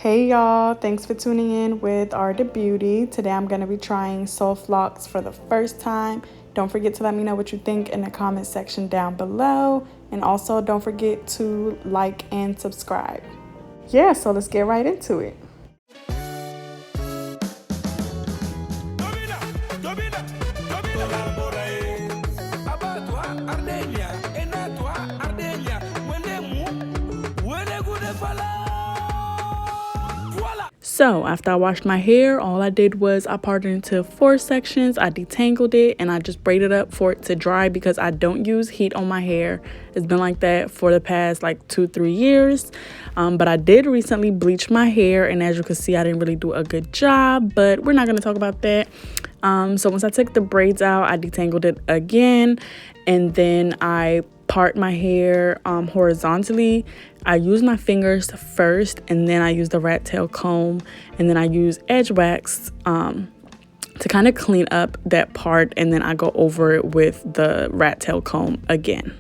Hey y'all, thanks for tuning in with Art of Beauty. Today I'm going to be trying soft locks for the first time. Don't forget to let me know what you think in the comment section down below. And also don't forget to like and subscribe. Yeah, so let's get right into it. So after I washed my hair, all I did was I parted into 4 sections. I detangled it and I just braided up for it to dry because I don't use heat on my hair. It's been like that for the past like 2-3 years. But I did recently bleach my hair, and as you can see, I didn't really do a good job, but we're not going to talk about that. So once I took the braids out, I detangled it again, and then I part my hair horizontally. I use my fingers first, and then I use the rat tail comb, and then I use edge wax to kind of clean up that part, and then I go over it with the rat tail comb again.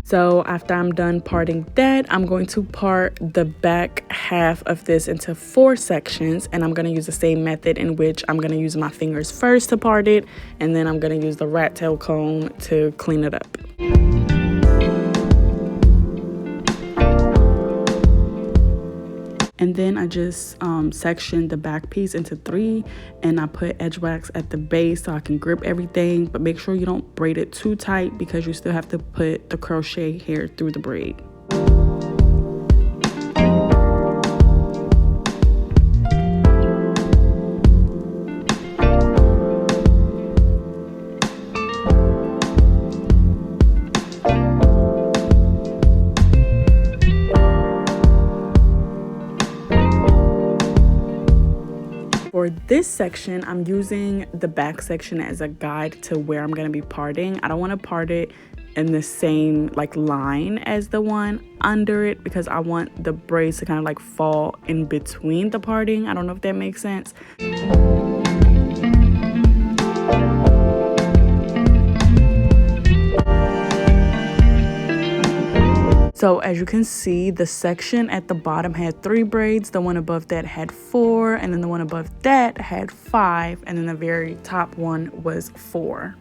So after I'm done parting that, I'm going to part the back half of this into 4 sections, and I'm going to use the same method in which I'm going to use my fingers first to part it, and then I'm going to use the rat tail comb to clean it up. And then I just sectioned the back piece into 3, and I put edge wax at the base so I can grip everything, but make sure you don't braid it too tight because you still have to put the crochet hair through the braid. For this section, I'm using the back section as a guide to where I'm going to be parting. I don't want to part it in the same like line as the one under it because I want the braids to kind of like fall in between the parting. I don't know if that makes sense. So as you can see, the section at the bottom had 3 braids, the one above that had 4, and then the one above that had 5, and then the very top one was 4.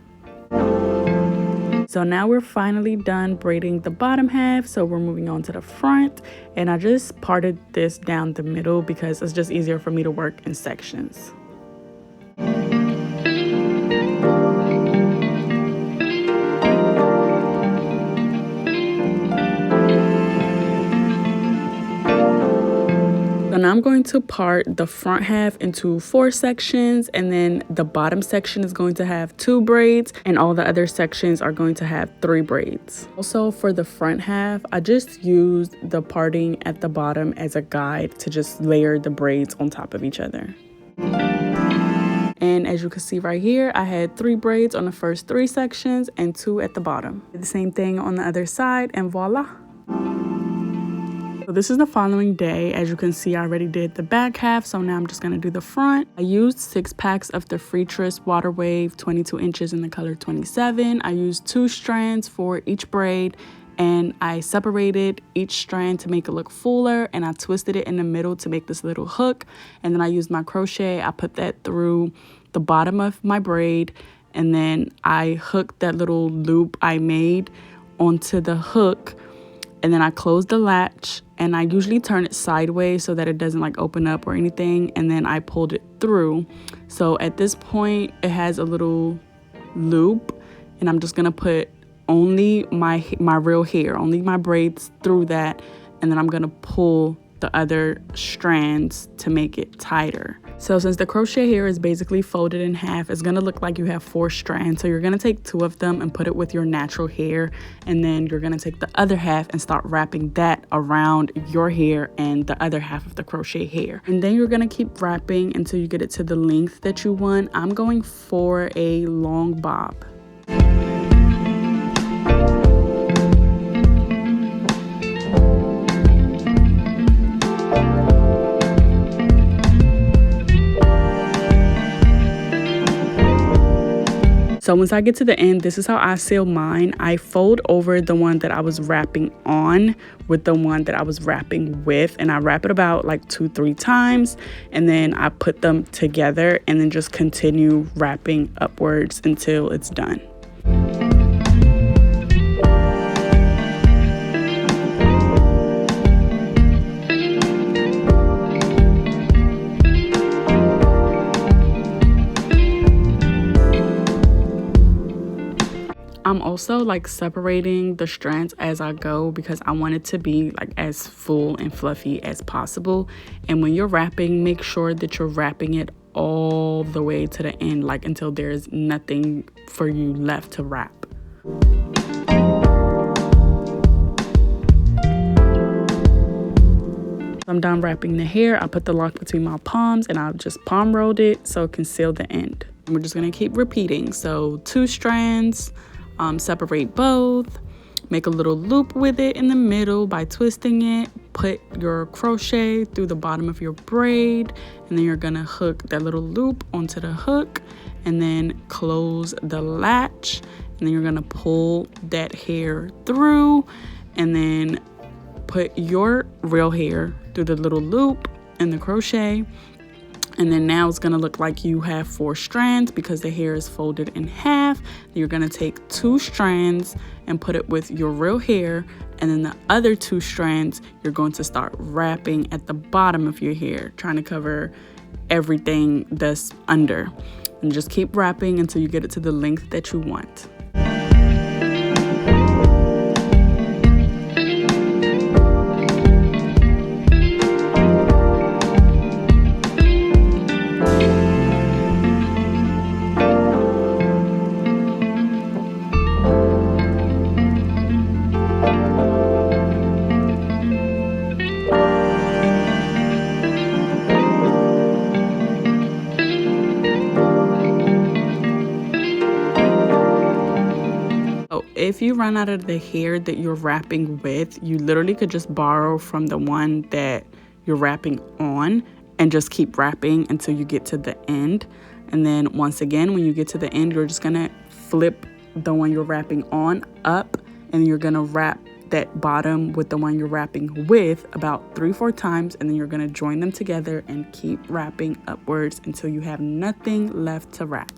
So now we're finally done braiding the bottom half, so we're moving on to the front, and I just parted this down the middle because it's just easier for me to work in sections. Now I'm going to part the front half into 4 sections, and then the bottom section is going to have 2 braids, and all the other sections are going to have 3 braids. Also for the front half, I just used the parting at the bottom as a guide to just layer the braids on top of each other. And as you can see right here, I had 3 braids on the first 3 sections and 2 at the bottom. Did the same thing on the other side, and voila. So this is the following day. As you can see, I already did the back half, so now I'm just going to do the front. I used 6 packs of the Freetress Water Wave 22 inches in the color 27. I used 2 strands for each braid, and I separated each strand to make it look fuller, and I twisted it in the middle to make this little hook. And then I used my crochet. I put that through the bottom of my braid, and then I hooked that little loop I made onto the hook, and then I closed the latch, and I usually turn it sideways so that it doesn't like open up or anything, and then I pulled it through. So at this point it has a little loop, and I'm just gonna put only my real hair, only my braids through that, and then I'm gonna pull the other strands to make it tighter. So since the crochet hair is basically folded in half, it's gonna look like you have 4 strands. So you're gonna take 2 of them and put it with your natural hair, and then you're gonna take the other half and start wrapping that around your hair and the other half of the crochet hair. And then you're gonna keep wrapping until you get it to the length that you want. I'm going for a long bob. So once I get to the end, this is how I seal mine. I fold over the one that I was wrapping on with the one that I was wrapping with, and I wrap it about like 2-3 times, and then I put them together and then just continue wrapping upwards until it's done. I'm also like separating the strands as I go because I want it to be like as full and fluffy as possible. And when you're wrapping, make sure that you're wrapping it all the way to the end, like until there's nothing for you left to wrap. I'm done wrapping the hair. I put the lock between my palms and I've just palm rolled it so it can seal the end. And we're just gonna keep repeating. So 2 strands, separate both, make a little loop with it in the middle by twisting it, put your crochet through the bottom of your braid, and then you're gonna hook that little loop onto the hook and then close the latch, and then you're gonna pull that hair through and then put your real hair through the little loop and the crochet. And then now it's gonna look like you have 4 strands because the hair is folded in half. You're gonna take 2 strands and put it with your real hair, and then the other 2 strands you're going to start wrapping at the bottom of your hair, trying to cover everything that's under. And just keep wrapping until you get it to the length that you want. If you run out of the hair that you're wrapping with, you literally could just borrow from the one that you're wrapping on and just keep wrapping until you get to the end. And then once again, when you get to the end, you're just gonna flip the one you're wrapping on up, and you're gonna wrap that bottom with the one you're wrapping with about 3-4 times, and then you're gonna join them together and keep wrapping upwards until you have nothing left to wrap.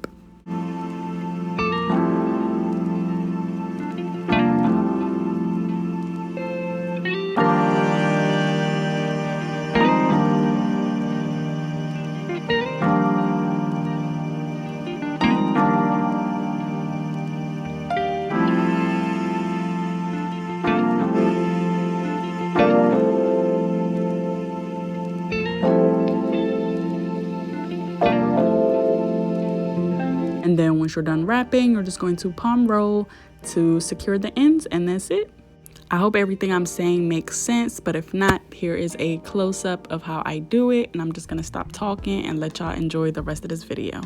And then once you're done wrapping, you're just going to palm roll to secure the ends, and that's it. I hope everything I'm saying makes sense, but if not, here is a close-up of how I do it, and I'm just gonna stop talking and let y'all enjoy the rest of this video.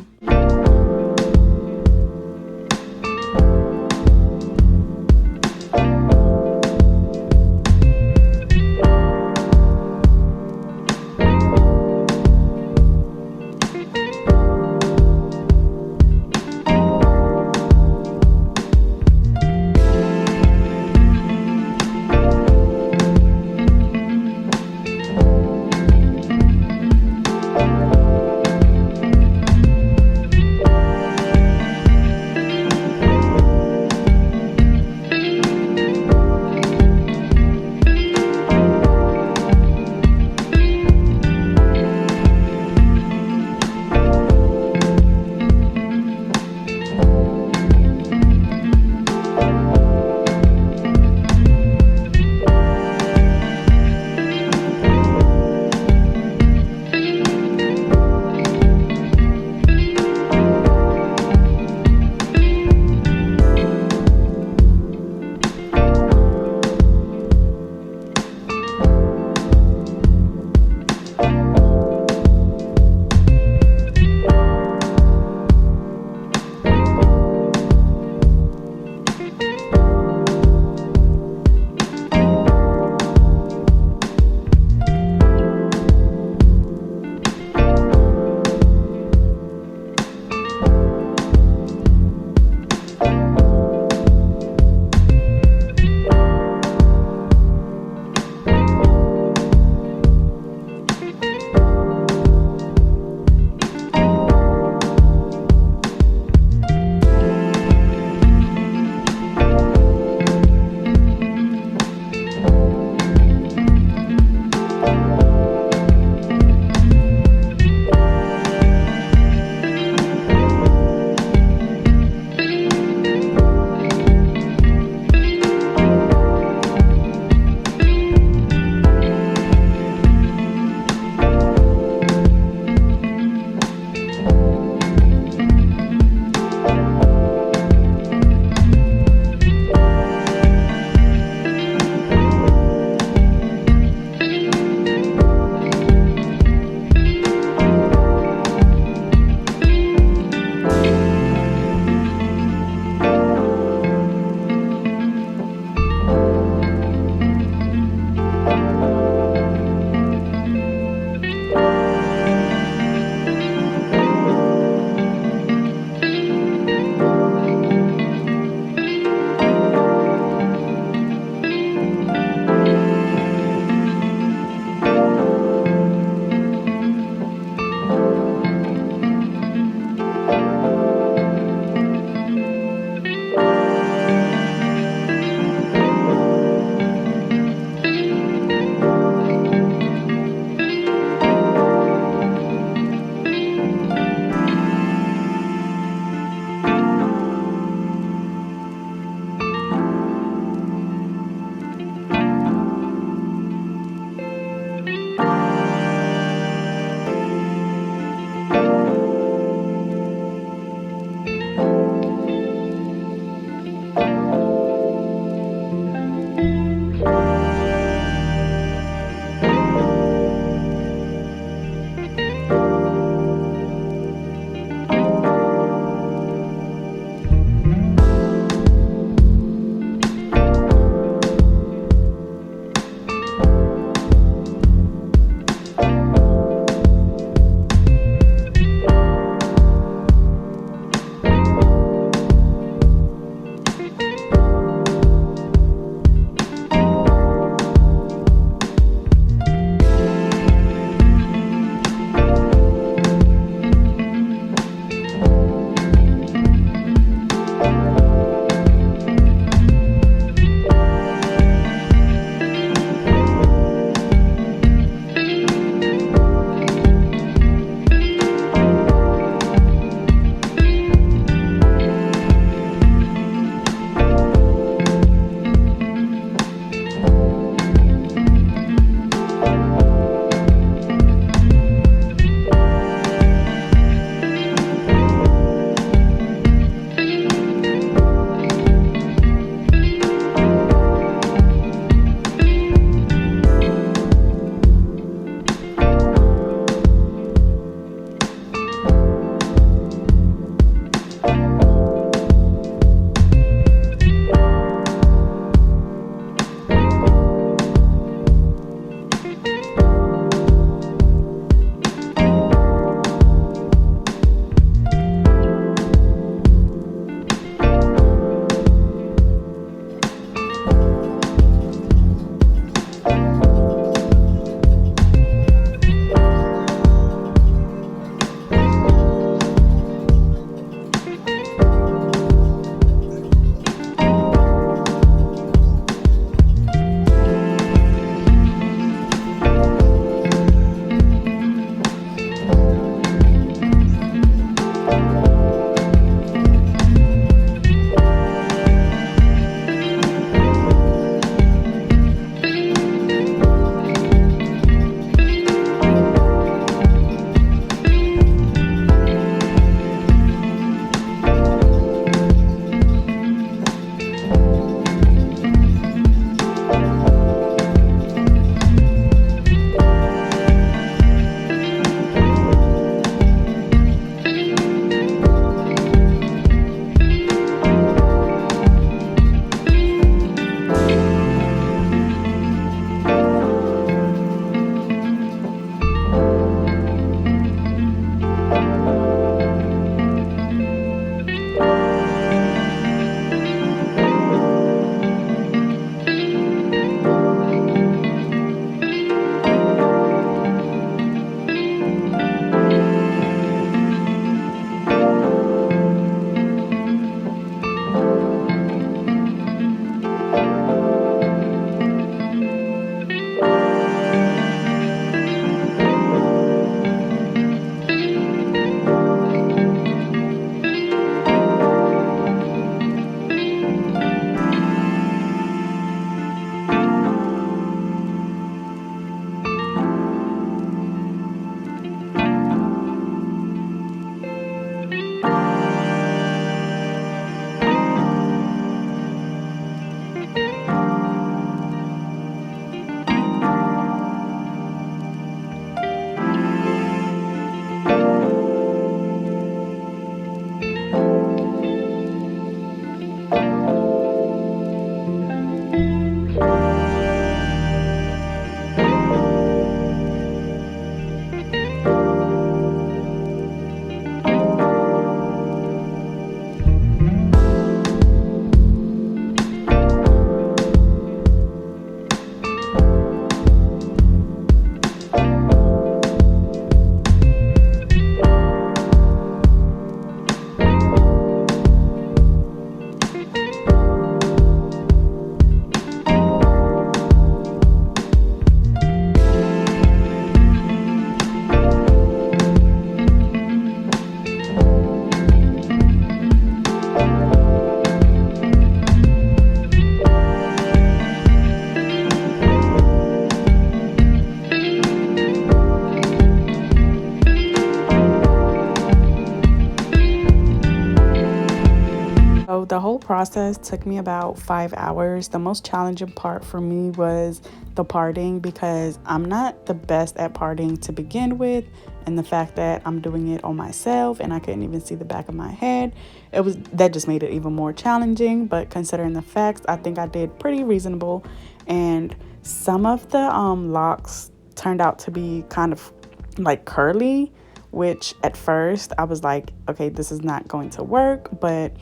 So the whole process took me about 5 hours. The most challenging part for me was the parting because I'm not the best at parting to begin with, and the fact that I'm doing it on myself and I couldn't even see the back of my head, that just made it even more challenging. But considering the facts, I think I did pretty reasonable, and some of the locks turned out to be kind of like curly, which at first I was like, okay, this is not going to work. But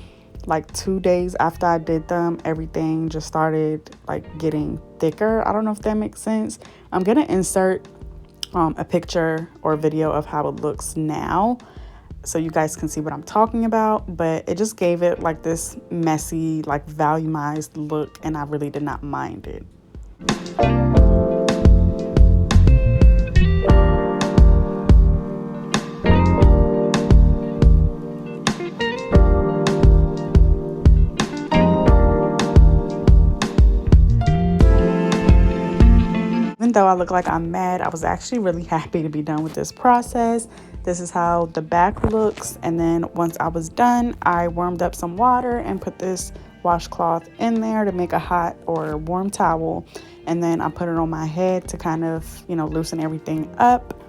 like 2 days after I did them, everything just started like getting thicker. I don't know if that makes sense. I'm gonna insert a picture or a video of how it looks now so you guys can see what I'm talking about. But it just gave it like this messy, like volumized look, and I really did not mind it. Even though I look like I'm mad, I was actually really happy to be done with this process. This is how the back looks. And then once I was done, I warmed up some water and put this washcloth in there to make a hot or warm towel. And then I put it on my head to kind of, loosen everything up.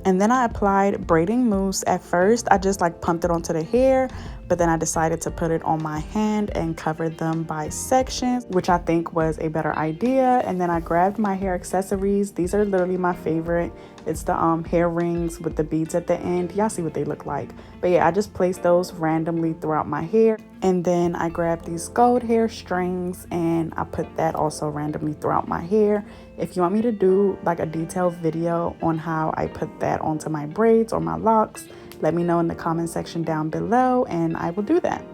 And then I applied braiding mousse. At first, I just like pumped it onto the hair, but then I decided to put it on my hand and cover them by sections, which I think was a better idea. And then I grabbed my hair accessories. These are literally my favorite. It's the hair rings with the beads at the end. Y'all see what they look like. But yeah, I just placed those randomly throughout my hair. And then I grabbed these gold hair strings and I put that also randomly throughout my hair. If you want me to do like a detailed video on how I put that onto my braids or my locks, let me know in the comment section down below and I will do that.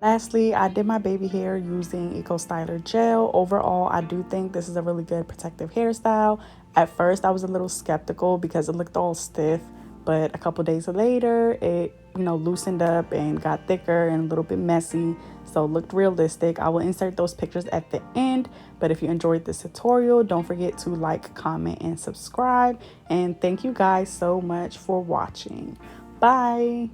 Lastly, I did my baby hair using Eco Styler gel. Overall, I do think this is a really good protective hairstyle. At first, I was a little skeptical because it looked all stiff, but a couple days later, it loosened up and got thicker and a little bit messy, so it looked realistic. I will insert those pictures at the end. But if you enjoyed this tutorial, don't forget to like, comment, and subscribe. And thank you guys so much for watching. Bye.